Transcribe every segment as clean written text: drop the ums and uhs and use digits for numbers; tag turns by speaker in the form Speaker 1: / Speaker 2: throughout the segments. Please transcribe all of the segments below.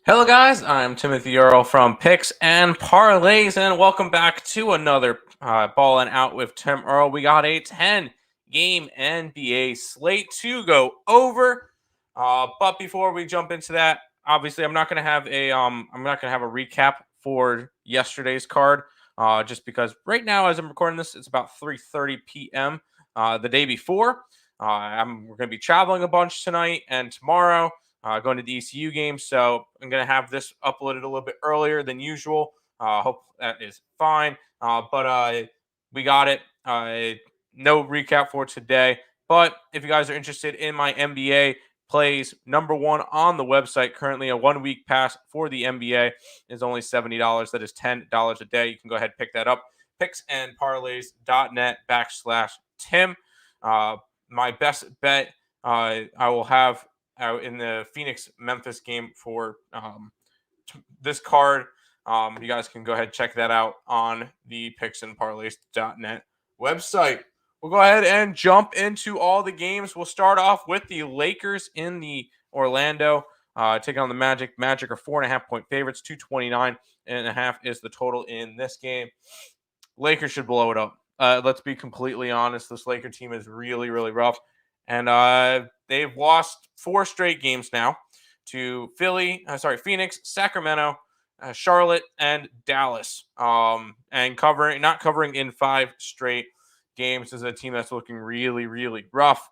Speaker 1: Hello, guys. I'm Timothy Earle from Picks and Parlays, and welcome back to another Ballin' Out with Tim Earle. We got a 10-game NBA slate to go over. But before we jump into that, obviously, I'm not going to have a recap for yesterday's card, just because right now, as I'm recording this, it's about 3:30 p.m. The day before. We're going to be traveling a bunch tonight and tomorrow, going to the ECU game. So I'm going to have this uploaded a little bit earlier than usual. Hope that is fine. But we got it. No recap for today. But if you guys are interested in my NBA plays, number one on the website, currently a 1 week pass for the NBA is only $70. That is $10 a day. You can go ahead and pick that up. Picksandparlays.net/Tim. My best bet I will have in the Phoenix Memphis game for this card. You guys can go ahead and check that out on the picksandparlays.net website. We'll go ahead and jump into all the games. We'll start off with the Lakers in the Orlando, taking on the Magic. Magic are 4.5-point favorites. 229.5 is the total in this game. Lakers should blow it up. Let's be completely honest. This Laker team is really, really rough. And they've lost 4 straight games now to Phoenix, Sacramento, Charlotte, and Dallas. And not covering in 5 straight games is a team that's looking really, really rough.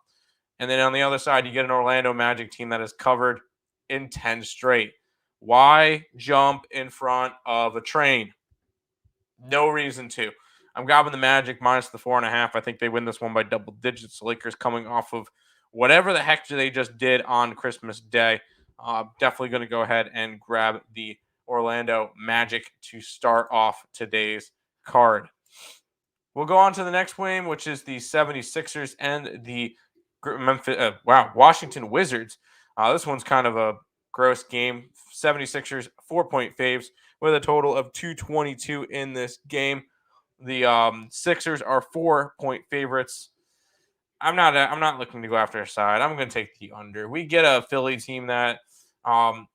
Speaker 1: And then on the other side, you get an Orlando Magic team that has covered in 10 straight. Why jump in front of a train? No reason to. I'm grabbing the Magic minus the 4.5. I think they win this one by double digits. The Lakers coming off of whatever the heck they just did on Christmas Day. Definitely going to go ahead and grab the Orlando Magic to start off today's card. We'll go on to the next game, which is the 76ers and the Washington Wizards. This one's kind of a gross game. 76ers 4-point faves with a total of 222 in this game. The Sixers are 4-point favorites. I'm not looking to go after a side. I'm going to take the under. We get a Philly team that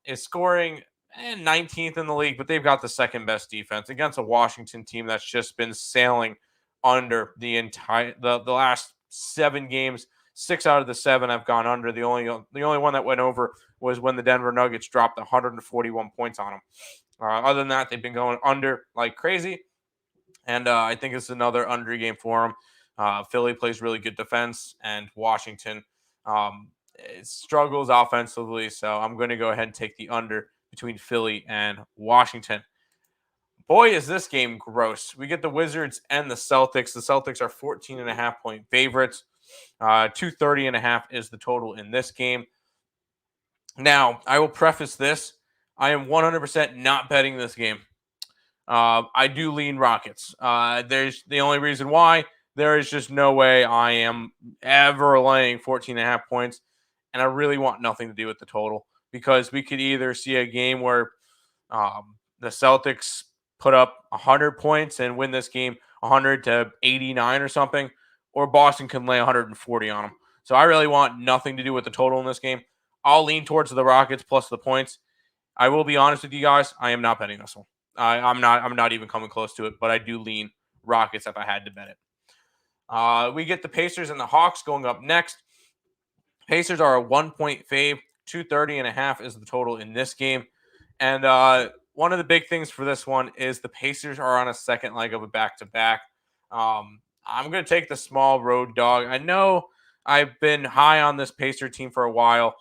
Speaker 1: is scoring 19th in the league, but they've got the second best defense against a Washington team that's just been sailing under the last 7 games. 6 out of the 7 have gone under. The only one that went over was when the Denver Nuggets dropped 141 points on them. Other than that, they've been going under like crazy. And I think it's another under game for them. Philly plays really good defense, and Washington struggles offensively. So I'm going to go ahead and take the under between Philly and Washington. Boy, is this game gross. We get the Wizards and the Celtics. The Celtics are 14.5-point favorites. 230.5 is the total in this game. Now, I will preface this. I am 100% not betting this game. I do lean Rockets. There's the only reason why. There is just no way I am ever laying 14.5 points. And I really want nothing to do with the total, because we could either see a game where the Celtics put up 100 points and win this game 100-89 or something, or Boston can lay 140 on them. So I really want nothing to do with the total in this game. I'll lean towards the Rockets plus the points. I will be honest with you guys. I am not betting this one. I'm not even coming close to it, but I do lean Rockets if I had to bet it. We get the Pacers and the Hawks going up next. Pacers are a 1-point fave. 230.5 is the total in this game. And one of the big things for this one is the Pacers are on a second leg of a back-to-back. I'm going to take the small road dog. I know I've been high on this Pacer team for a while.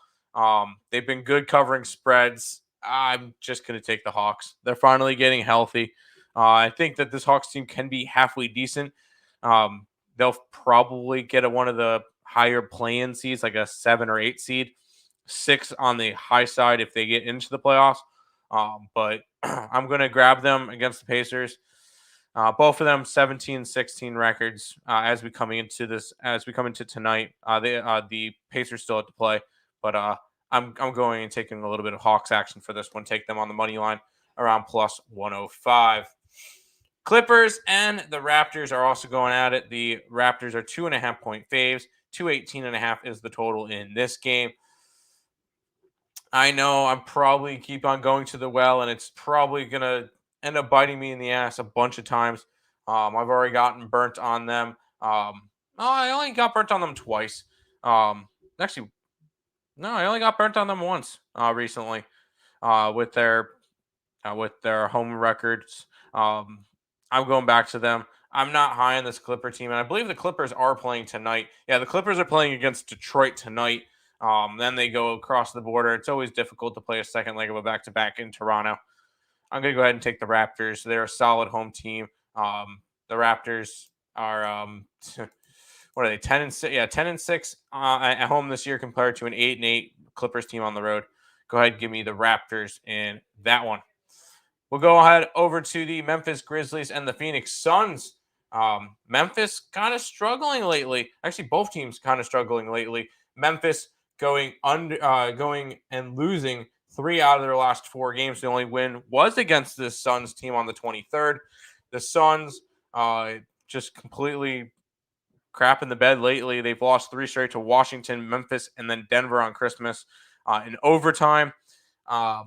Speaker 1: They've been good covering spreads. I'm just going to take the Hawks. They're finally getting healthy. I think that this Hawks team can be halfway decent. They'll probably get one of the higher play-in seeds, like a 7 or 8 seed. 6 on the high side if they get into the playoffs. But I'm going to grab them against the Pacers. Both of them 17-16 records as we come into tonight. The Pacers still have to play, but I'm going and taking a little bit of Hawks action for this one. Take them on the money line around plus 105. Clippers and the Raptors are also going at it. The Raptors are 2.5-point faves. 218.5 is the total in this game. I know I'm probably keep on going to the well, and it's probably gonna end up biting me in the ass a bunch of times. I've already gotten burnt on them. I only got burnt on them twice. Actually, no, I only got burnt on them once recently with their home records. Um, I'm going back to them. I'm not high on this Clipper team, and I believe the Clippers are playing tonight. Yeah, the Clippers are playing against Detroit tonight. Then they go across the border. It's always difficult to play a second leg of a back-to-back in Toronto. I'm going to go ahead and take the Raptors. They're a solid home team. The Raptors are what are they? 10-6. Yeah, 10-6 at home this year compared to an 8-8 Clippers team on the road. Go ahead, give me the Raptors in that one. We'll go ahead over to the Memphis Grizzlies and the Phoenix Suns. Memphis kind of struggling lately. Actually, both teams kind of struggling lately. Memphis going and losing 3 out of their last 4 games. The only win was against the Suns team on the 23rd. The Suns just completely crap in the bed lately. They've lost 3 straight to Washington, Memphis, and then Denver on Christmas in overtime. I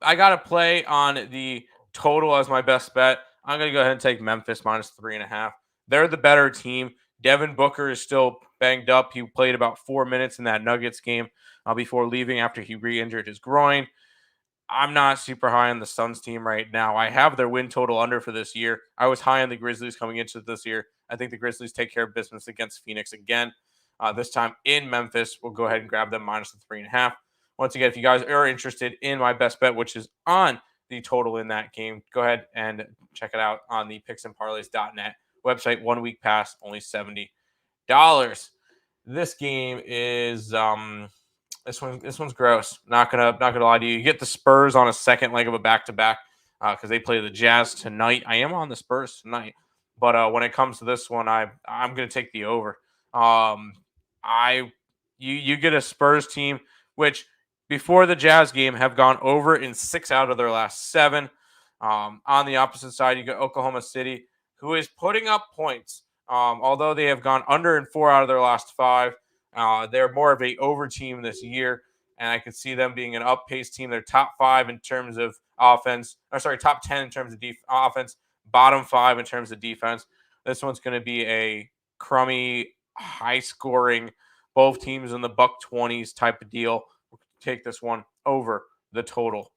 Speaker 1: I got to play on the total as my best bet. I'm going to go ahead and take Memphis minus 3.5. They're the better team. Devin Booker is still banged up. He played about 4 minutes in that Nuggets game before leaving after he re-injured his groin. I'm not super high on the Suns team right now. I have their win total under for this year. I was high on the Grizzlies coming into this year. I think the Grizzlies take care of business against Phoenix again. This time in Memphis, we'll go ahead and grab them minus the 3.5. Once again, if you guys are interested in my best bet, which is on the total in that game, go ahead and check it out on the picksandparlays.net website. 1 week pass, only $70. This game is this one's gross. Not gonna lie to you. You get the Spurs on a second leg of a back to back because they play the Jazz tonight. I am on the Spurs tonight, but when it comes to this one, I'm gonna take the over. I you get a Spurs team which before the Jazz game have gone over in 6 out of their last 7. On the opposite side, you got Oklahoma City, who is putting up points. Although they have gone under in 4 out of their last 5. They're more of a over team this year, and I could see them being an up pace team. They're top 5 in terms of offense. Or sorry, top 10 in terms of offense, bottom 5 in terms of defense. This one's going to be a crummy, high scoring, both teams in the buck 20s type of deal. We'll take this one over the total.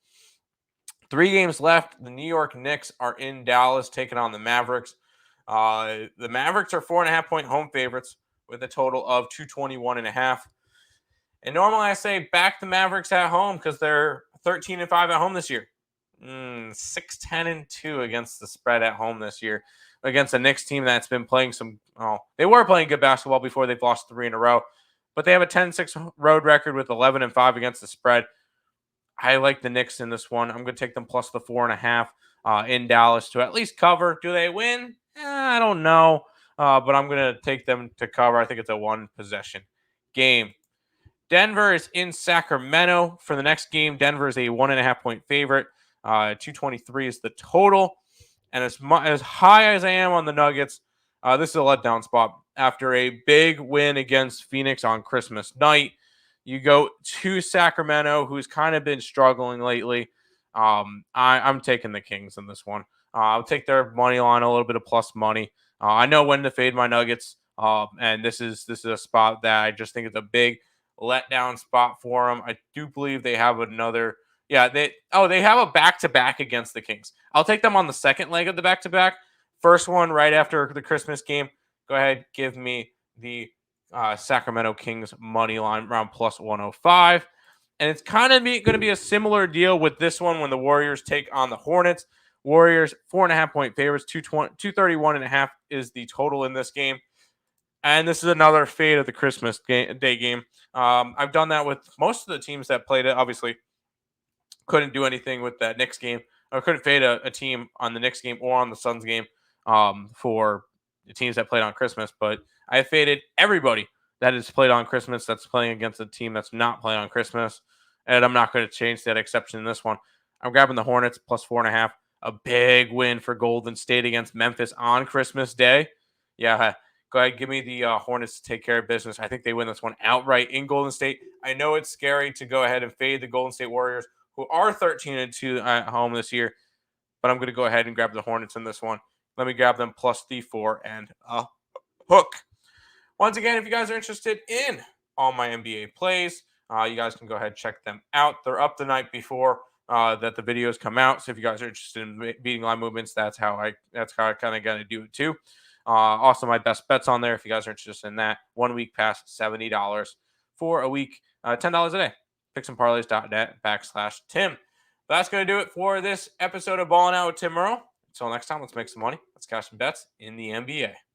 Speaker 1: 3 games left. The New York Knicks are in Dallas taking on the Mavericks. The Mavericks are 4.5-point home favorites with a total of 221.5. And normally I say back the Mavericks at home because they're 13-5 at home this year. 6-10-2 against the spread at home this year against a Knicks team that's been playing they were playing good basketball before they've lost 3 in a row, but they have a 10-6 road record with 11-5 against the spread. I like the Knicks in this one. I'm going to take them plus the 4.5 in Dallas to at least cover. Do they win? I don't know, but I'm going to take them to cover. I think it's a 1 possession game. Denver is in Sacramento for the next game. Denver is a 1.5-point favorite. 223 is the total. And as high as I am on the Nuggets, this is a letdown spot. After a big win against Phoenix on Christmas night, you go to Sacramento, who's kind of been struggling lately. I'm taking the Kings in this one. I'll take their money line, a little bit of plus money. I know when to fade my Nuggets, and this is a spot that I just think is a big letdown spot for them. I do believe they have another. Yeah, they have a back-to-back against the Kings. I'll take them on the second leg of the back-to-back. First one right after the Christmas game. Go ahead, give me the Sacramento Kings money line around plus 105. And it's kind of going to be a similar deal with this one when the Warriors take on the Hornets. Warriors 4.5-point favorites, 231.5 is the total in this game. And this is another fade of the Christmas day game. I've done that with most of the teams that played it. Obviously, couldn't do anything with that Knicks game, or couldn't fade a team on the Knicks game or on the Suns game for the teams that played on Christmas. But I faded everybody that is played on Christmas that's playing against a team that's not playing on Christmas. And I'm not going to change that exception in this one. I'm grabbing the Hornets plus 4.5. A big win for Golden State against Memphis on Christmas Day. Yeah, Go ahead, give me the Hornets to take care of business. I think they win this one outright in Golden State. I know it's scary to go ahead and fade the Golden State Warriors, who are 13-2 at home this year, but I'm going to go ahead and grab the Hornets in this one. Let me grab them plus the 4 and a hook. Once again, if you guys are interested in all my NBA plays, you guys can go ahead and check them out. They're up the night before that the videos come out. So if you guys are interested in beating line movements, that's how I kind of gonna do it too. Also, my best bets on there. If you guys are interested in that, 1 week pass, $70 for a week, $10 a day. Picksandparlays.net/Tim. That's going to do it for this episode of Ballin' Out with Tim Earle. Until next time, let's make some money. Let's cash some bets in the NBA.